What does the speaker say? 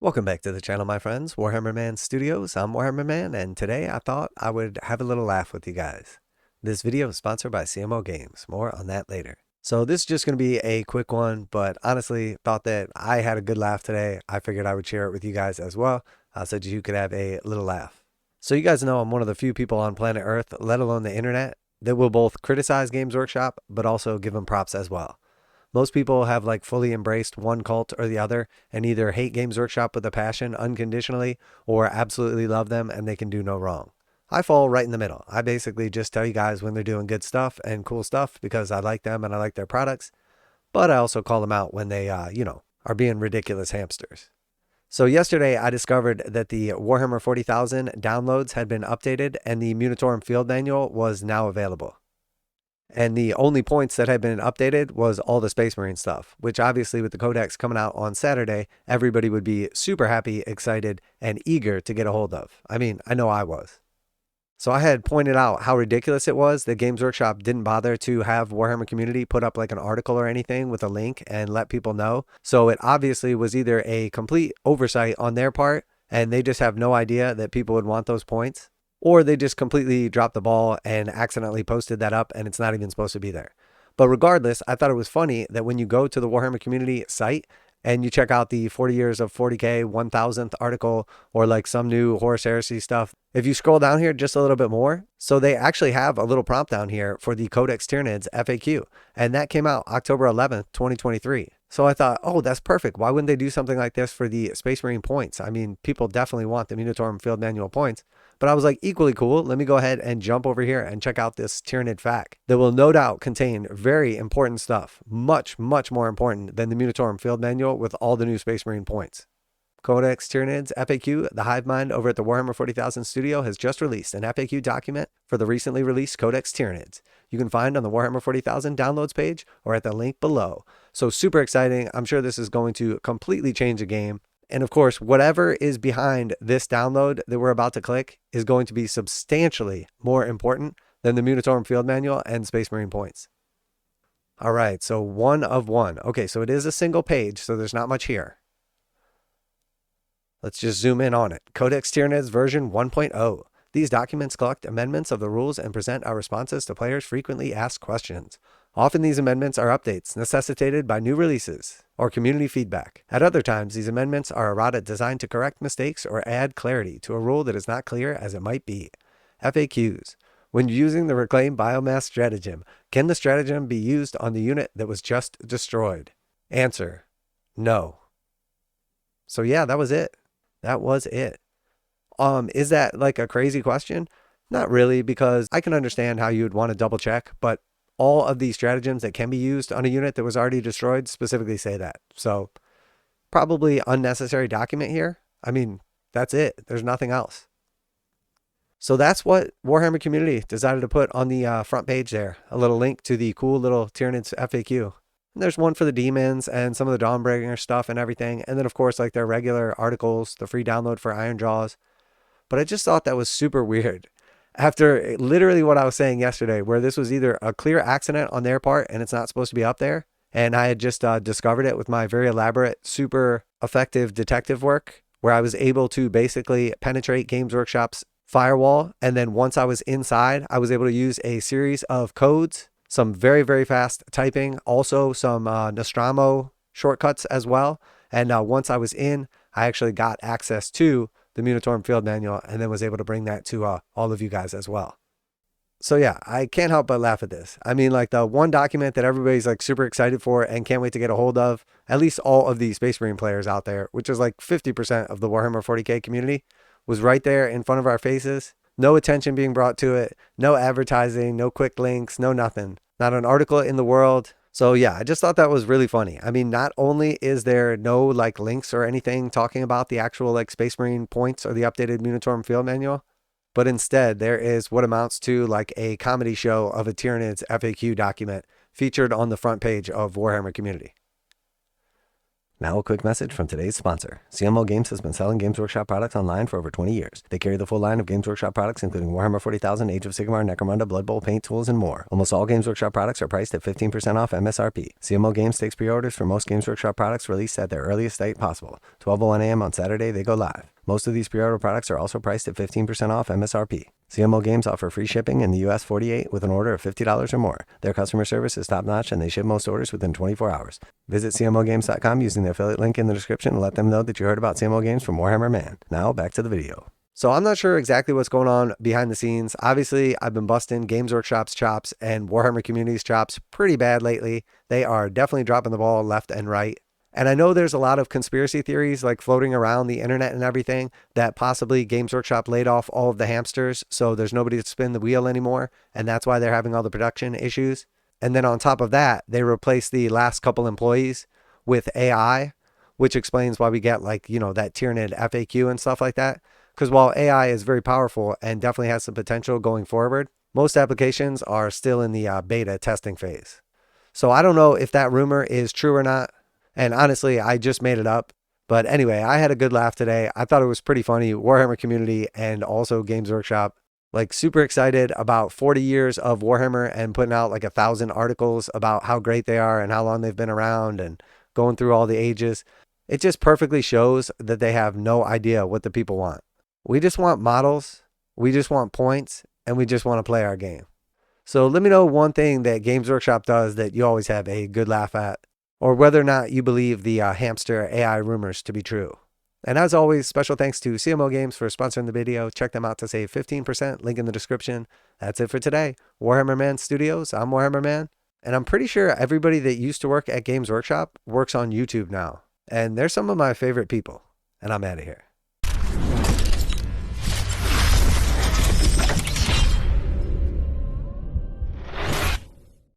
Welcome back to the channel, my friends. Warhammer Man Studios. I'm Warhammer Man, and today I thought I would have a little laugh with you guys. This video is sponsored by CMO Games. More on that later. So this is just going to be a quick one, but honestly, thought that I had a good laugh today. I figured I would share it with you guys as well, so that you could have a little laugh. So you guys know I'm one of the few people on planet Earth, let alone the internet, that will both criticize Games Workshop, but also give them props as well. Most people have like fully embraced one cult or the other and either hate Games Workshop with a passion unconditionally or absolutely love them and they can do no wrong. I fall right in the middle. I basically just tell you guys when they're doing good stuff and cool stuff because I like them and I like their products. But I also call them out when they, are being ridiculous hamsters. So yesterday I discovered that the Warhammer 40,000 downloads had been updated and the Munitorum Field manual was now available. And the only points that had been updated was all the Space Marine stuff, which obviously with the Codex coming out on Saturday, everybody would be super happy, excited, and eager to get a hold of. I mean, I know I was. So I had pointed out how ridiculous it was that Games Workshop didn't bother to have Warhammer Community put up like an article or anything with a link and let people know. So it obviously was either a complete oversight on their part and they just have no idea that people would want those points, or they just completely dropped the ball and accidentally posted that up and it's not even supposed to be there. But regardless, I thought it was funny that when you go to the Warhammer Community site and you check out the 40 years of 40K 1000th article or like some new Horus Heresy stuff, if you scroll down here just a little bit more, so they actually have a little prompt down here for the Codex Tyranids FAQ, and that came out October 11th, 2023. So I thought, oh, that's perfect. Why wouldn't they do something like this for the Space Marine points? I mean, people definitely want the Munitorum Field Manual points. But I was like, equally cool, let me go ahead and jump over here and check out this Tyranid FAQ that will no doubt contain very important stuff. Much, much more important than the Munitorum Field Manual with all the new Space Marine points. Codex Tyranids FAQ, the hive mind over at the Warhammer 40,000 studio, has just released an FAQ document for the recently released Codex Tyranids. You can find on the Warhammer 40,000 downloads page or at the link below. So super exciting. I'm sure this is going to completely change the game. And of course, whatever is behind this download that we're about to click is going to be substantially more important than the Munitorum Field Manual and Space Marine points. All right, so one of one. Okay, so it is a single page, so there's not much here. Let's just zoom in on it. Codex Tyranids version 1.0. These documents collect amendments of the rules and present our responses to players' frequently asked questions. Often these amendments are updates necessitated by new releases or community feedback. At other times, these amendments are errata designed to correct mistakes or add clarity to a rule that is not clear as it might be. FAQs. When using the reclaimed biomass stratagem, can the stratagem be used on the unit that was just destroyed? Answer: no. So yeah, that was it. That was it. Is that like a crazy question? Not really, because I can understand how you would want to double check, but all of these stratagems that can be used on a unit that was already destroyed specifically say that. So probably unnecessary document here. I mean, that's it. There's nothing else. So that's what Warhammer Community decided to put on the front page there. A little link to the cool little Tyranids FAQ. And there's one for the demons and some of the Dawnbringer stuff and everything. And then of course like their regular articles, the free download for Iron Jaws. But I just thought that was super weird. After literally what I was saying yesterday, where this was either a clear accident on their part and it's not supposed to be up there, and I had just discovered it with my very elaborate, super effective detective work, where I was able to basically penetrate Games Workshop's firewall. And then once I was inside, I was able to use a series of codes, some very, very fast typing, also some Nostromo shortcuts as well. And once I was in, I actually got access to the Munitorum Field Manual and then was able to bring that to all of you guys as well. So yeah, I can't help but laugh at this. I mean, like the one document that everybody's like super excited for and can't wait to get a hold of, at least all of the Space Marine players out there, which is like 50% of the Warhammer 40K community, was right there in front of our faces. No attention being brought to it, no advertising, no quick links, no nothing. Not an article in the world. So yeah, I just thought that was really funny. I mean, not only is there no like links or anything talking about the actual like Space Marine points or the updated Munitorum Field Manual, but instead there is what amounts to like a comedy show of a Tyranids FAQ document featured on the front page of Warhammer Community. Now a quick message from today's sponsor. CMO Games has been selling Games Workshop products online for over 20 years. They carry the full line of Games Workshop products, including Warhammer 40,000, Age of Sigmar, Necromunda, Blood Bowl, paint tools, and more. Almost all Games Workshop products are priced at 15% off MSRP. CMO Games takes pre-orders for most Games Workshop products released at their earliest date possible. 12:01 a.m. on Saturday, they go live. Most of these pre-order products are also priced at 15% off MSRP. CMO Games offer free shipping in the US 48 with an order of $50 or more. Their customer service is top-notch and they ship most orders within 24 hours. Visit CMOGames.com using the affiliate link in the description and let them know that you heard about CMO Games from Warhammer Man. Now, back to the video. So I'm not sure exactly what's going on behind the scenes. Obviously, I've been busting Games Workshop's chops and Warhammer community's chops pretty bad lately. They are definitely dropping the ball left and right. And I know there's a lot of conspiracy theories like floating around the internet and everything that possibly Games Workshop laid off all of the hamsters, so there's nobody to spin the wheel anymore, and that's why they're having all the production issues. And then on top of that, they replaced the last couple employees with AI, which explains why we get that Tyranid FAQ and stuff like that. Because while AI is very powerful and definitely has some potential going forward, most applications are still in the beta testing phase. So I don't know if that rumor is true or not. And honestly, I just made it up. But anyway, I had a good laugh today. I thought it was pretty funny. Warhammer community and also Games Workshop, super excited about 40 years of Warhammer and putting out 1,000 articles about how great they are and how long they've been around and going through all the ages. It just perfectly shows that they have no idea what the people want. We just want models, we just want points, and we just want to play our game. So let me know one thing that Games Workshop does that you always have a good laugh at, or whether or not you believe the hamster AI rumors to be true. And as always, special thanks to CMO Games for sponsoring the video. Check them out to save 15%, link in the description. That's it for today. Warhammer Man Studios, I'm Warhammer Man. And I'm pretty sure everybody that used to work at Games Workshop works on YouTube now. And they're some of my favorite people. And I'm out of here.